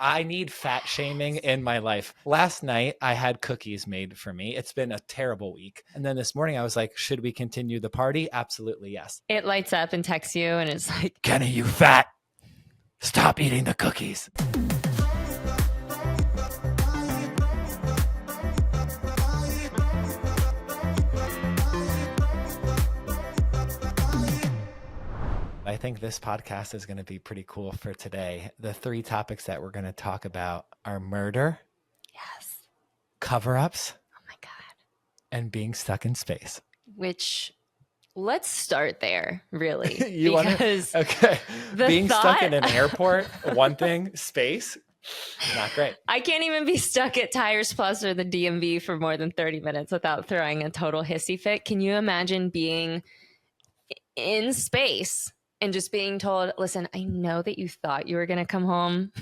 I need fat shaming in my life. Last night, I had cookies made for me. It's been a terrible week. And then this morning, I was like, should we continue the party? Absolutely, yes. It lights up and texts you, and it's like, Kenny, you fat. Stop eating the cookies. I think this podcast is going to be pretty cool for today. The 3 topics that we're going to talk about are murder, yes, cover-ups, oh my God. and being stuck in space. Which, let's start there, really. Because okay, being stuck in an airport, one thing, space, not great. I can't even be stuck at Tires Plus or the DMV for more than 30 minutes without throwing a total hissy fit. Can you imagine being in space and just being told, listen, I know that you thought you were going to come home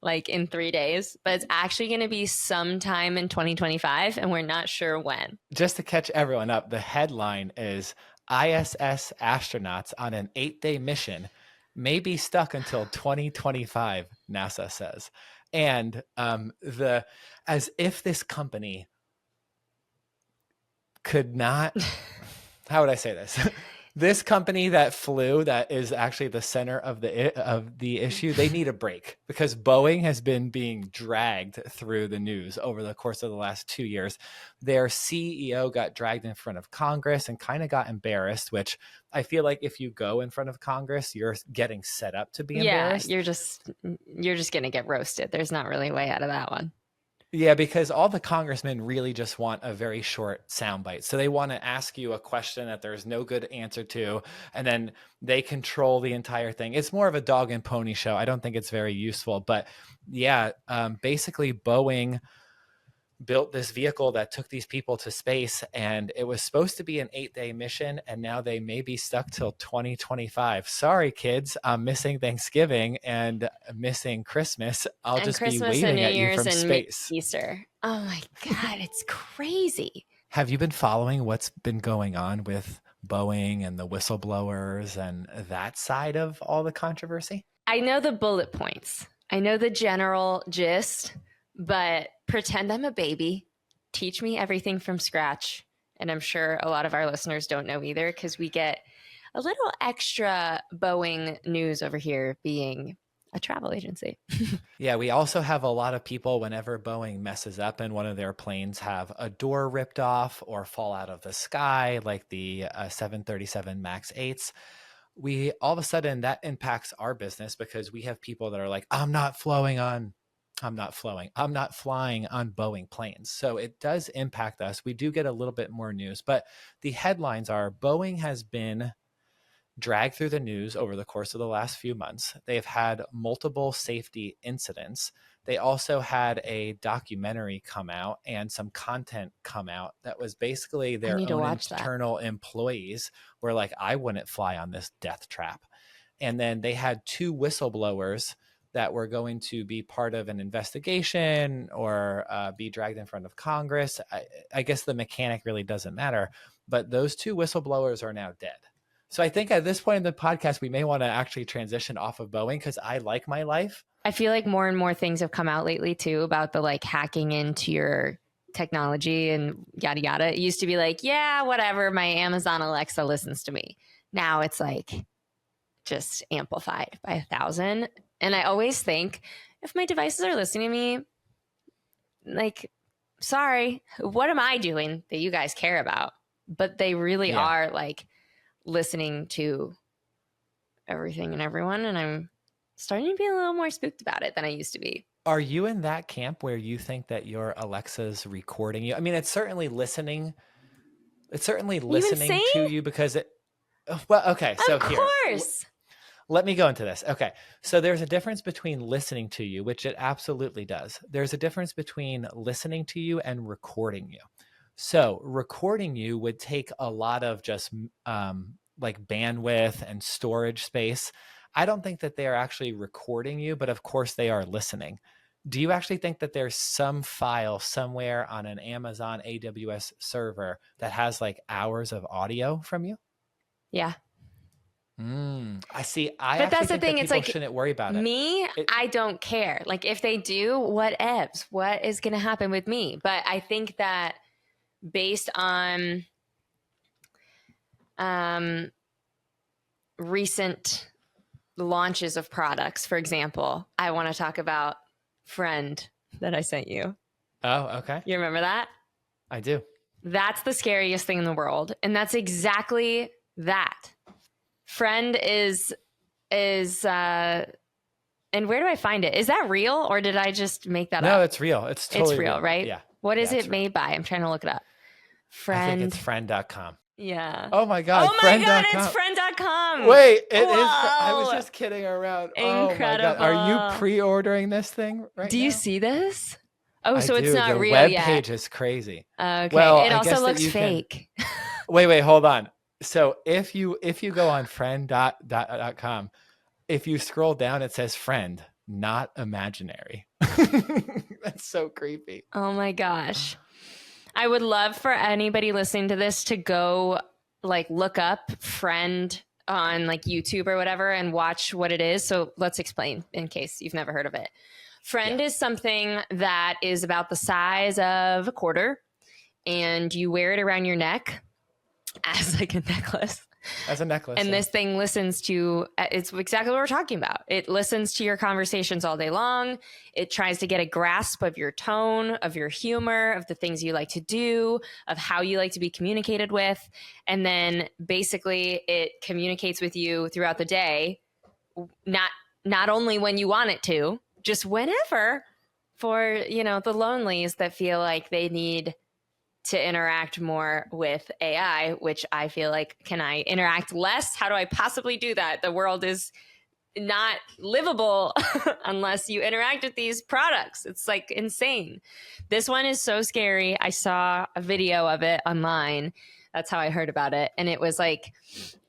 like in 3 days, but it's actually going to be sometime in 2025 and we're not sure when. Just to catch everyone up, the headline is ISS astronauts on an 8-day mission may be stuck until 2025, NASA says. And as if this company could not, how would I say this? This company that flew, that is actually the center of the issue, they need a break because Boeing has been being dragged through the news over the course of the last 2 years. Their CEO got dragged in front of Congress and kind of got embarrassed, which I feel like if you go in front of Congress, you're getting set up to be embarrassed. Yeah, you're just going to get roasted. There's not really a way out of that one. Yeah, because all the congressmen really just want a very short soundbite. So they want to ask you a question that there's no good answer to, and then they control the entire thing. It's more of a dog and pony show. I don't think it's very useful. But yeah, basically Boeing built this vehicle that took these people to space, and it was supposed to be an 8-day mission, and now they may be stuck till 2025. Sorry, kids, I'm missing Thanksgiving and missing Christmas. I'll just be waving at you from space. Easter. Oh my God, it's crazy. Have you been following what's been going on with Boeing and the whistleblowers and that side of all the controversy? I know the bullet points. I know the general gist, but pretend I'm a baby. Teach me everything from scratch. And I'm sure a lot of our listeners don't know either because we get a little extra Boeing news over here being a travel agency. Yeah, we also have a lot of people whenever Boeing messes up and one of their planes have a door ripped off or fall out of the sky, like the 737 MAX 8s. We all of a sudden that impacts our business because we have people that are like, I'm not flying on Boeing planes. So it does impact us. We do get a little bit more news, but the headlines are Boeing has been dragged through the news over the course of the last few months. They've had multiple safety incidents. They also had a documentary come out and some content come out that was basically their own internal employees were like, I wouldn't fly on this death trap. And then they had 2 whistleblowers that were going to be part of an investigation or be dragged in front of Congress. I guess the mechanic really doesn't matter, but those 2 whistleblowers are now dead. So I think at this point in the podcast, we may want to actually transition off of Boeing because I like my life. I feel like more and more things have come out lately too about the like hacking into your technology and yada yada. It used to be like, yeah, whatever, my Amazon Alexa listens to me. Now it's like just amplified by 1,000. And I always think if my devices are listening to me, like, sorry, what am I doing that you guys care about? But they really are like listening to everything and everyone. And I'm starting to be a little more spooked about it than I used to be. Are you in that camp where you think that your Alexa's recording you? I mean, it's certainly listening. It's certainly listening to you because it, well, okay. So of course. Let me go into this. Okay. So there's a difference between listening to you, which it absolutely does. There's a difference between listening to you and recording you. So recording you would take a lot of just like bandwidth and storage space. I don't think that they are actually recording you, but of course they are listening. Do you actually think that there's some file somewhere on an Amazon AWS server that has like hours of audio from you? Yeah. I see. I But actually that's the think that thing. It's people like shouldn't worry about it. me, It I don't care. Like if they do, whatevs. What is going to happen with me? But I think that based on um, recent launches of products, for example, I want to talk about Friend that I sent you. Oh, okay. You remember that? I do. That's the scariest thing in the world. And that's exactly that. Friend is and where do I find it? Is that real or did I just make that No, up? it's real. It's It's totally real, real. right? Yeah. What is Yeah, it it's real. made by? I'm trying to look it up. I think it's Friend. friend.com. Yeah. Oh my God. Oh my God, it's Friend.com. friend.com. Wait, I was Whoa. just kidding around. Oh my God. Are you Incredible. pre-ordering this thing right Do you now? see this? Oh, I so it's do. not The real web yet. page is crazy. Well, Okay. It I also guess that looks you can fake. wait, hold on. So if you go on friend.com, if you scroll down, it says friend, not imaginary. That's so creepy. Oh my gosh. I would love for anybody listening to this to go like look up Friend on like YouTube or whatever and watch what it is. So let's explain in case you've never heard of it. Friend Yeah. is something that is about the size of a quarter and you wear it around your neck as like a necklace. As a necklace. And Yeah. this thing listens to, it's exactly what we're talking about. It listens to your conversations all day long. It tries to get a grasp of your tone, of your humor, of the things you like to do, of how you like to be communicated with. And then basically it communicates with you throughout the day, not only when you want it to, just whenever for, the lonelies that feel like they need to interact more with AI, which I feel like, can I interact less? How do I possibly do that? The world is not livable unless you interact with these products. It's like insane. This one is so scary. I saw a video of it online. That's how I heard about it. And it was like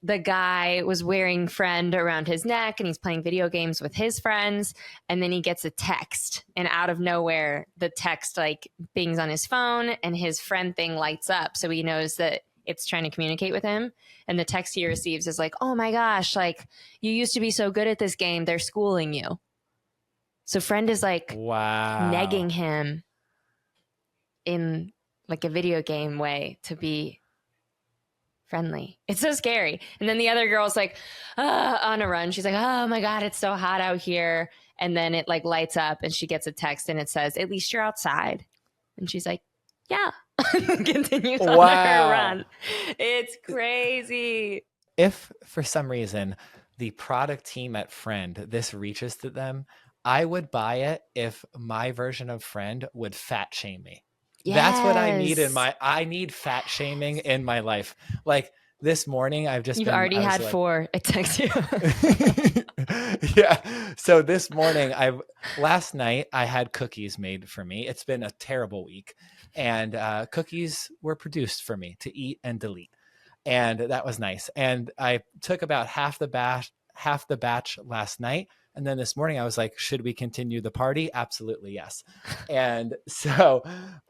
the guy was wearing Friend around his neck and he's playing video games with his friends. And then he gets a text. And out of nowhere, the text like bings on his phone and his friend thing lights up. So he knows that it's trying to communicate with him. And the text he receives is like, oh my gosh, like you used to be so good at this game. They're schooling you. So Friend is like negging him in like a video game way to be friendly. It's so scary. And then the other girl's like on a run. She's like, oh my God, it's so hot out here. And then it like lights up and she gets a text and it says, at least you're outside. And she's like, yeah. Continues on her run. It's crazy. If for some reason the product team at Friend, this reaches to them, I would buy it if my version of Friend would fat shame me. Yes. That's what I need I need fat shaming in my life. Like this morning, You've already had like, 4. It texts you. Yeah. So this morning, last night I had cookies made for me. It's been a terrible week. And cookies were produced for me to eat and delete. And that was nice. And I took about half the batch last night. And then this morning I was like, should we continue the party? Absolutely, yes. And so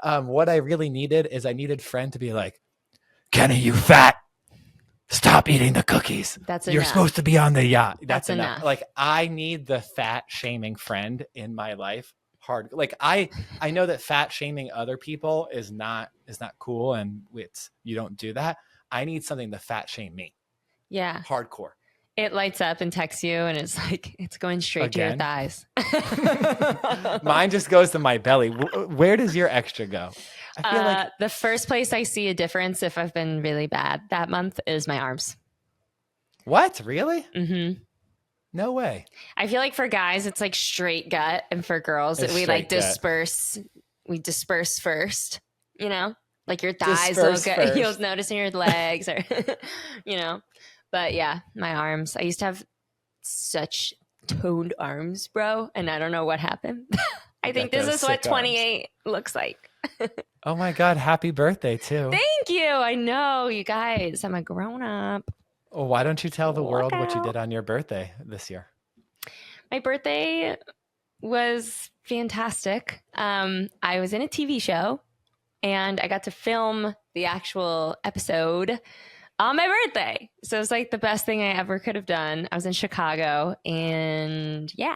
what I really needed is I needed Friend to be like, Kenny, you fat. Stop eating the cookies. That's You're enough. supposed to be on the yacht. That's enough. Like I need the fat shaming Friend in my life. Hard. Like I know that fat shaming other people is not cool. And you don't do that. I need something to fat shame me. Yeah. Hardcore. It lights up and texts you and it's like, it's going straight to your thighs. Mine just goes to my belly. Where does your extra go? I feel like the first place I see a difference if I've been really bad that month is my arms. What? Really? Mm-hmm. No way. I feel like for guys, it's like straight gut. And for girls, we like disperse. We disperse first, like your thighs will get, you'll notice in your legs or, But yeah, my arms. I used to have such toned arms, bro. And I don't know what happened. I think this is what 28 looks like. Oh my God. Happy birthday too. Thank you. I know, you guys. I'm a grown up. Well, why don't you tell the world what you did on your birthday this year? My birthday was fantastic. I was in a TV show and I got to film the actual episode on my birthday. So it was like the best thing I ever could have done. I was in Chicago and yeah,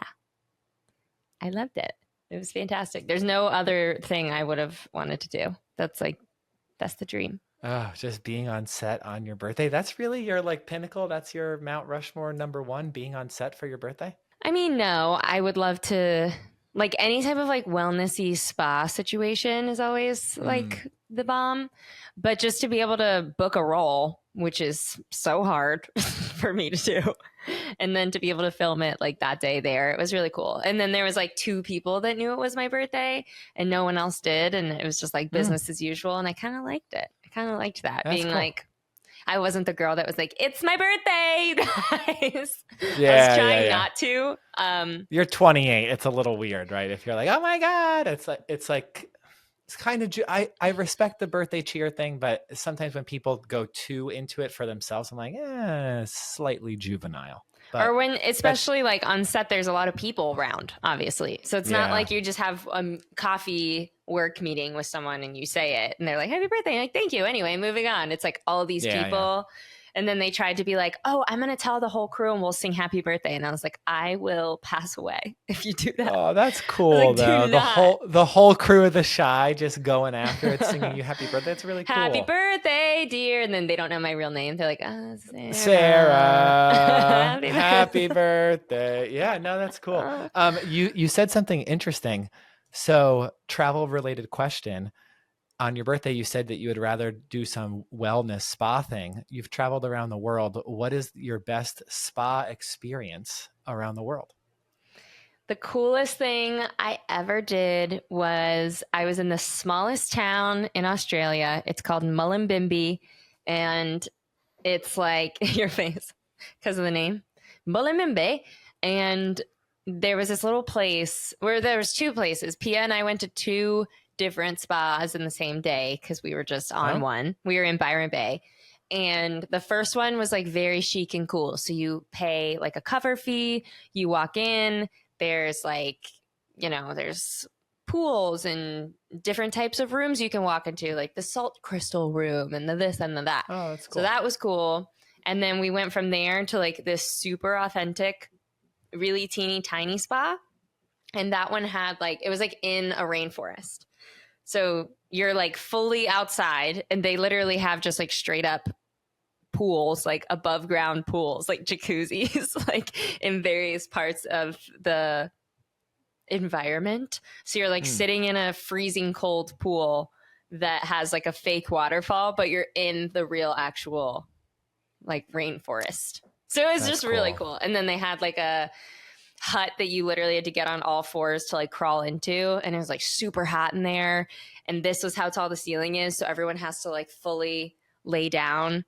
I loved it. It was fantastic. There's no other thing I would have wanted to do. That's the dream. Oh, just being on set on your birthday. That's really your like pinnacle. That's your Mount Rushmore number one, being on set for your birthday. I mean, no, I would love to like any type of like wellnessy spa situation is always Mm. like the bomb. But just to be able to book a role, which is so hard for me to do, and then to be able to film it like that day there, it was really cool. And then there was like two people that knew it was my birthday and no one else did. And it was just like Mm. business as usual. And I kind of liked it. I kind of liked that That's being cool. like, I wasn't the girl that was like, it's my birthday, you guys. I was Yeah, yeah, trying yeah. not to. You're 28. It's a little weird, right? If you're like, oh my God, it's like it's kind of I respect the birthday cheer thing, but sometimes when people go too into it for themselves, I'm like, slightly juvenile. Or But when, that's especially like on set, there's a lot of people around, obviously. So it's not yeah. like you just have a coffee work meeting with someone and you say it and they're like, happy birthday. You're like, thank you. Anyway, moving on. It's like all these Yeah, yeah. people. And then they tried to be like, oh, I'm going to tell the whole crew and we'll sing happy birthday. And I was like, I will pass away if you do that. Oh, that's I was cool like, do though. The not. whole crew of the Shy just going after it, singing you happy birthday. It's really Happy cool. birthday, dear. And then they don't know my real name. They're like, oh, Sarah. Sarah, Happy happy birthday. birthday. Yeah, no, that's cool. You said something interesting. So, travel related question. On your birthday, you said that you would rather do some wellness spa thing. You've traveled around the world. What is your best spa experience around the world? The coolest thing I ever did was I was in the smallest town in Australia. It's called Mullumbimby. And it's like your face because of the name Mullumbimby. And there was this little place where there was two places. Pia and I went to two different spas in the same day because we were just on Oh, one. We were in Byron Bay. And the first one was like very chic and cool. So you pay like a cover fee, you walk in, there's like, there's pools and different types of rooms you can walk into, like the salt crystal room and the this and the that. oh, that's So cool. that was cool. And then we went from there to like this super authentic, really teeny tiny spa. And that one had like, it was like in a rainforest. So you're like fully outside and they literally have just like straight up pools, like above ground pools, like jacuzzis, like in various parts of the environment. So you're like Mm, sitting in a freezing cold pool that has like a fake waterfall, but you're in the real actual like rainforest. So it was that's just really cool. cool. And then they had like a hut that you literally had to get on all fours to like crawl into. And it was like super hot in there. And this was how tall the ceiling is. So everyone has to like fully lay down.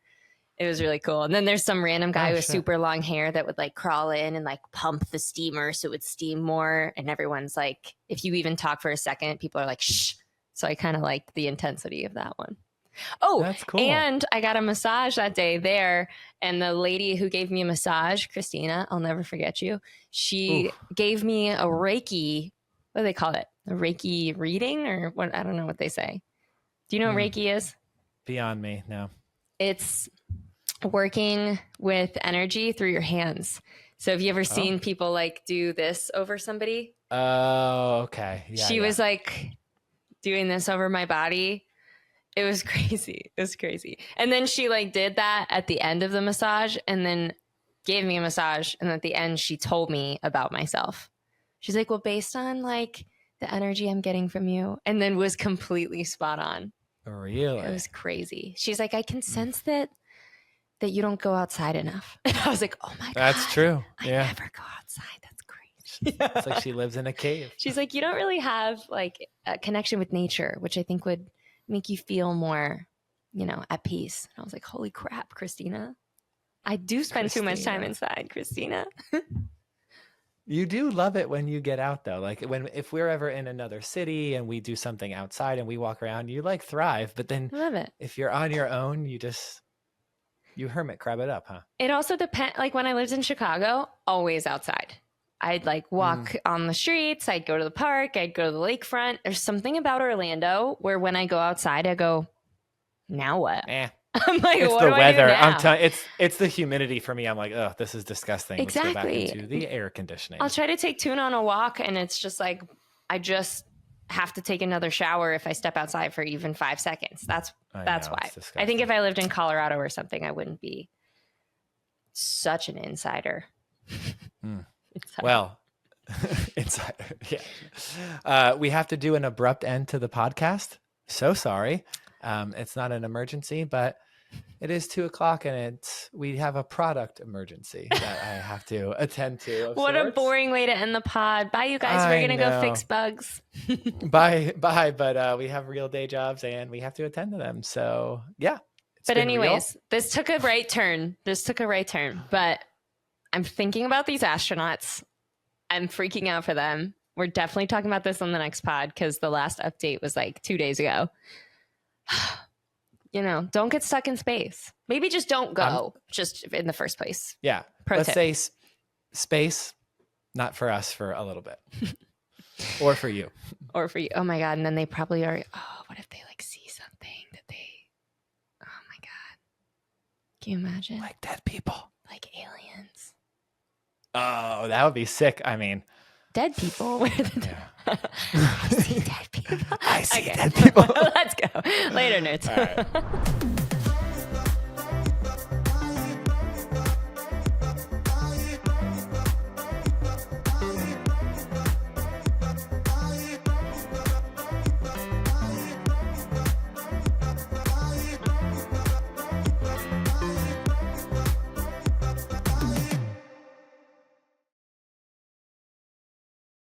It was really cool. And then there's some random guy Oh, with shit. super long hair that would like crawl in and like pump the steamer so it would steam more. And everyone's like, if you even talk for a second, people are like, shh. So I kind of liked the intensity of that one. Oh, That's cool. and I got a massage that day there. And the lady who gave me a massage, Christina, I'll never forget you. She Oof. gave me a Reiki. What do they call it? A Reiki reading or what? I don't know what they say. Do you know what Mm, Reiki is? beyond me. No. It's working with energy through your hands. So have you ever Oh. seen people like do this over somebody? Oh, okay. Yeah, She yeah. was like doing this over my body. It was crazy. It was crazy. And then she like did that at the end of the massage and then gave me a massage. And at the end, she told me about myself. She's like, well, based on like the energy I'm getting from you, and then was completely spot on. It Really? was crazy. She's like, I can sense that you don't go outside enough. And I was like, oh my That's God, true. I Yeah. never go outside. That's crazy. It's like she lives in a cave. She's like, you don't really have like a connection with nature, which I think would make you feel more, at peace. And I was like, holy crap, Christina. I do spend too much time Christina. inside, Christina. You do love it when you get out though. Like if we're ever in another city and we do something outside and we walk around, you like thrive. But then I love it. if you're on your own, you hermit crab it up, huh? It also depends. Like when I lived in Chicago, always outside. I'd like walk on the streets. I'd go to the park. I'd go to the lakefront. There's something about Orlando where when I go outside, I go, now what? Eh. I'm like, It's what the do I do weather. I'm now? telling it's the humidity for me. I'm like, oh, this is disgusting. Let's go back Exactly. into the air conditioning. I'll try to take Tuna on a walk, and it's just like I just have to take another shower if I step outside for even 5 seconds. That's I why. know, it's I think disgusting. if I lived in Colorado or something, I wouldn't be such an insider. Insider. Well, insider, yeah. We have to do an abrupt end to the podcast. So sorry. It's not an emergency, but it is 2:00 and we have a product emergency that I have to attend to. What a boring way to end the pod. Bye, you guys. We're going to go fix bugs. Bye. But we have real day jobs and we have to attend to them. So yeah. But anyways, this took a right turn. But I'm thinking about these astronauts. I'm freaking out for them. We're definitely talking about this on the next pod because the last update was like 2 days ago. Don't get stuck in space. Maybe just don't go just in the first place. Yeah. Let's say space, not for us for a little bit. Or for you. Or for you. Oh my God. And then they probably are. Oh, what if they like see something that they. Oh my God. Can you imagine? Like dead people. Like aliens. Oh, that would be sick. I mean, dead people. Yeah. I see dead people. I see dead people. Let's go. Later, nerds. All right.